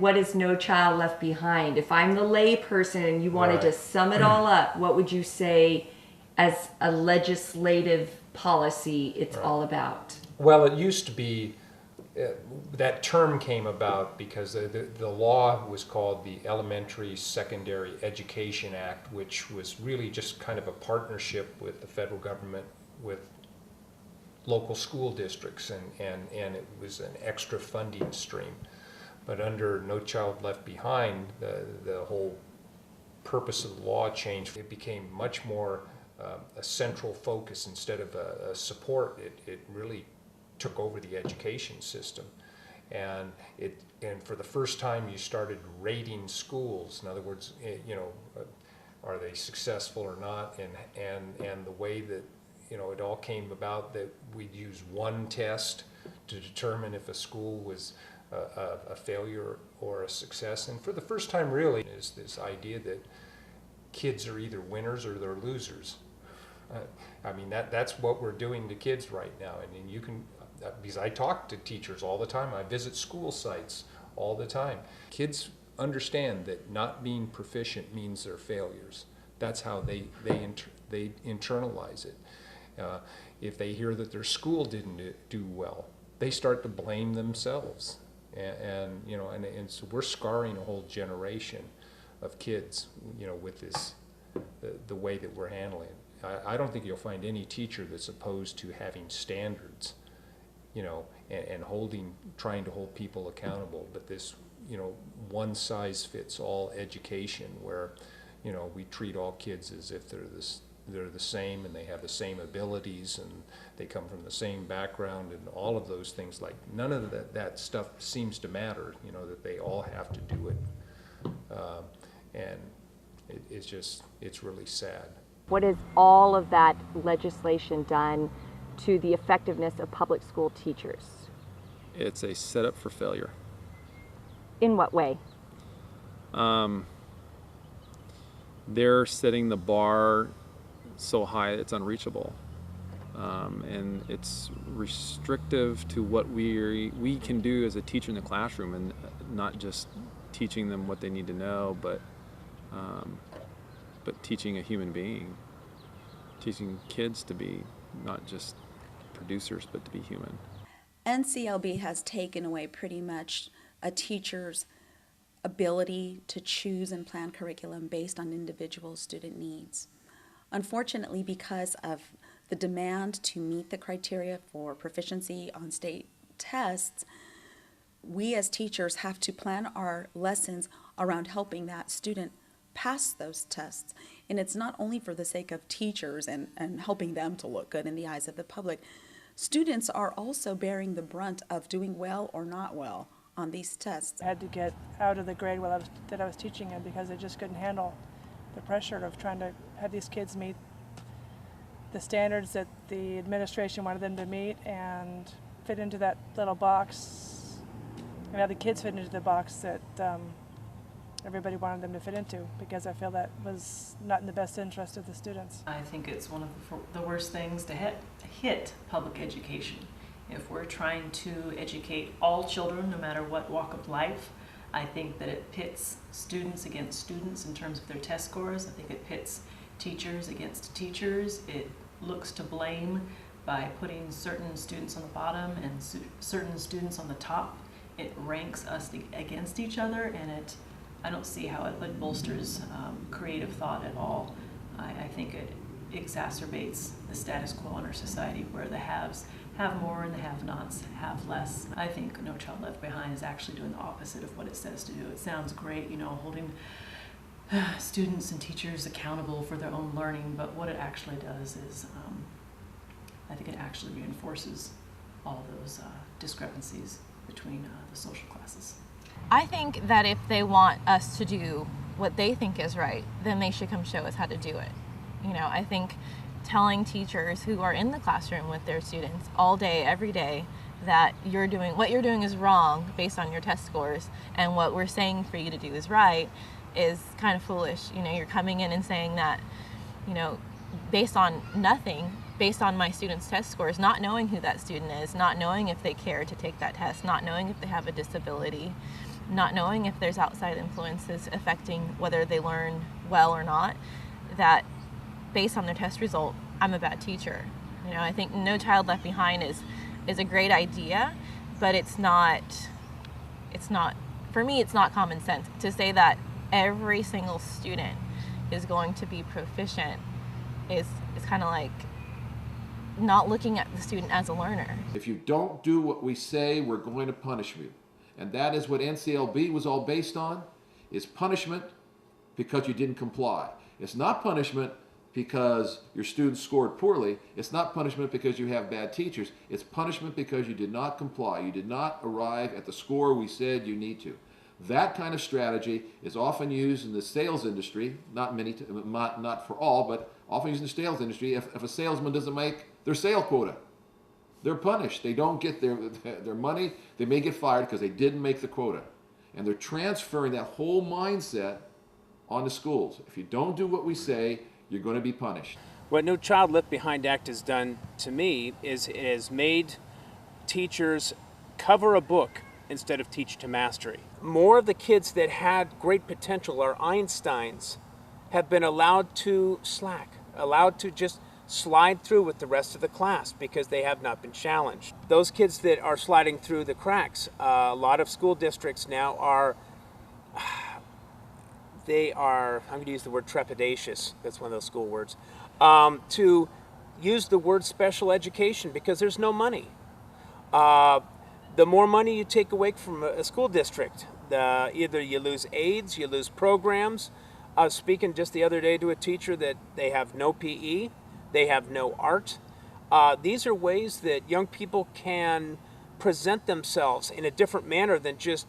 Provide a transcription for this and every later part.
what is No Child Left Behind? If I'm the lay person and you wanted to sum it all up, what would you say as a legislative policy it's all about? Well, it used to be, that term came about because the law was called the Elementary Secondary Education Act, which was really just kind of a partnership with the federal government with local school districts, and it was an extra funding stream. But under No Child Left Behind, the whole purpose of the law changed. It became much more a central focus instead of a support. It really took over the education system, and for the first time you started rating schools. In other words, are they successful or not? And the way that it all came about, that we'd use one test to determine if a school was a failure or a success. And for the first time, really, is this idea that kids are either winners or they're losers. I mean, that's what we're doing to kids right now. And you can, because I talk to teachers all the time, I visit school sites all the time. Kids understand that not being proficient means they're failures. That's how they internalize it. If they hear that their school didn't do well, they start to blame themselves. And so we're scarring a whole generation of kids, with this, the way that we're handling it. I don't think you'll find any teacher that's opposed to having standards, and trying to hold people accountable. But this, one size fits all education where, we treat all kids as if they're the same and they have the same abilities and they come from the same background and all of those things. Like, none of that stuff seems to matter, that they all have to do it. And it's really sad. What has all of that legislation done to the effectiveness of public school teachers? It's a setup for failure. In what way? They're setting the bar so high it's unreachable, and it's restrictive to what we can do as a teacher in the classroom, and not just teaching them what they need to know, but teaching a human being, teaching kids to be not just producers but to be human. NCLB has taken away pretty much a teacher's ability to choose and plan curriculum based on individual student needs. Unfortunately, because of the demand to meet the criteria for proficiency on state tests, we as teachers have to plan our lessons around helping that student pass those tests. And it's not only for the sake of teachers and helping them to look good in the eyes of the public. Students are also bearing the brunt of doing well or not well on these tests. I had to get out of the grade that I was teaching in because I just couldn't handle the pressure of trying to have these kids meet the standards that the administration wanted them to meet and fit into that little box, and have the kids fit into the box that everybody wanted them to fit into, because I feel that was not in the best interest of the students. I think it's one of the worst things to hit public education. If we're trying to educate all children, no matter what walk of life, I think that it pits students against students in terms of their test scores. I think it pits teachers against teachers. It looks to blame by putting certain students on the bottom and certain students on the top. It ranks us against each other, and I don't see how it bolsters creative thought at all. I think it exacerbates the status quo in our society, where the haves have more and the have-nots have less. I think No Child Left Behind is actually doing the opposite of what it says to do. It sounds great, holding students and teachers accountable for their own learning, but what it actually does is, I think it actually reinforces all those discrepancies between the social classes. I think that if they want us to do what they think is right, then they should come show us how to do it. I think telling teachers who are in the classroom with their students all day, every day, that what you're doing is wrong based on your test scores, and what we're saying for you to do is right, is kind of foolish. You're coming in and saying that, based on nothing, based on my students' test scores, not knowing who that student is, not knowing if they care to take that test, not knowing if they have a disability, not knowing if there's outside influences affecting whether they learn well or not, that based on their test result, I'm a bad teacher. You know, I think No Child Left Behind is a great idea, but it's not, for me, it's not common sense to say that every single student is going to be proficient is kind of like not looking at the student as a learner. If you don't do what we say, we're going to punish you. And that is what NCLB was all based on, is punishment because you didn't comply. It's not punishment because your students scored poorly. It's not punishment because you have bad teachers. It's punishment because you did not comply. You did not arrive at the score we said you need to. That kind of strategy is often used in the sales industry, not for all, but often used in the sales industry. If a salesman doesn't make their sale quota, they're punished. They don't get their money. They may get fired because they didn't make the quota. And they're transferring that whole mindset on the schools. If you don't do what we say, you're going to be punished. What No Child Left Behind Act has done to me is it has made teachers cover a book instead of teach to mastery. More of the kids that had great potential, our Einsteins, have been allowed to slack, allowed to just slide through with the rest of the class because they have not been challenged. Those kids that are sliding through the cracks, a lot of school districts now are, I'm going to use the word trepidatious, that's one of those school words, to use the word special education because there's no money. The more money you take away from a school district, either you lose aides, you lose programs. I was speaking just the other day to a teacher that they have no PE, they have no art. These are ways that young people can present themselves in a different manner than just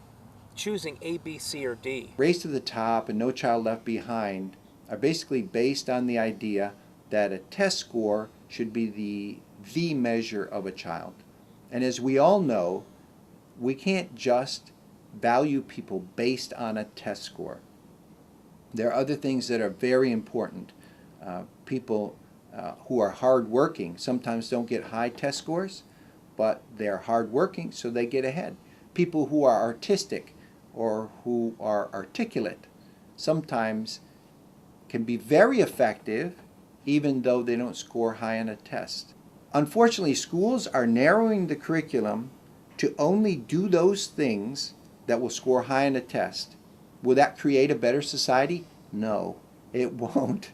choosing A, B, C, or D. Race to the Top and No Child Left Behind are basically based on the idea that a test score should be the measure of a child. And as we all know, we can't just value people based on a test score. There are other things that are very important. People who are hardworking sometimes don't get high test scores, but they're hardworking, so they get ahead. People who are artistic or who are articulate sometimes can be very effective even though they don't score high on a test. Unfortunately, schools are narrowing the curriculum to only do those things that will score high on a test. Will that create a better society? No, it won't.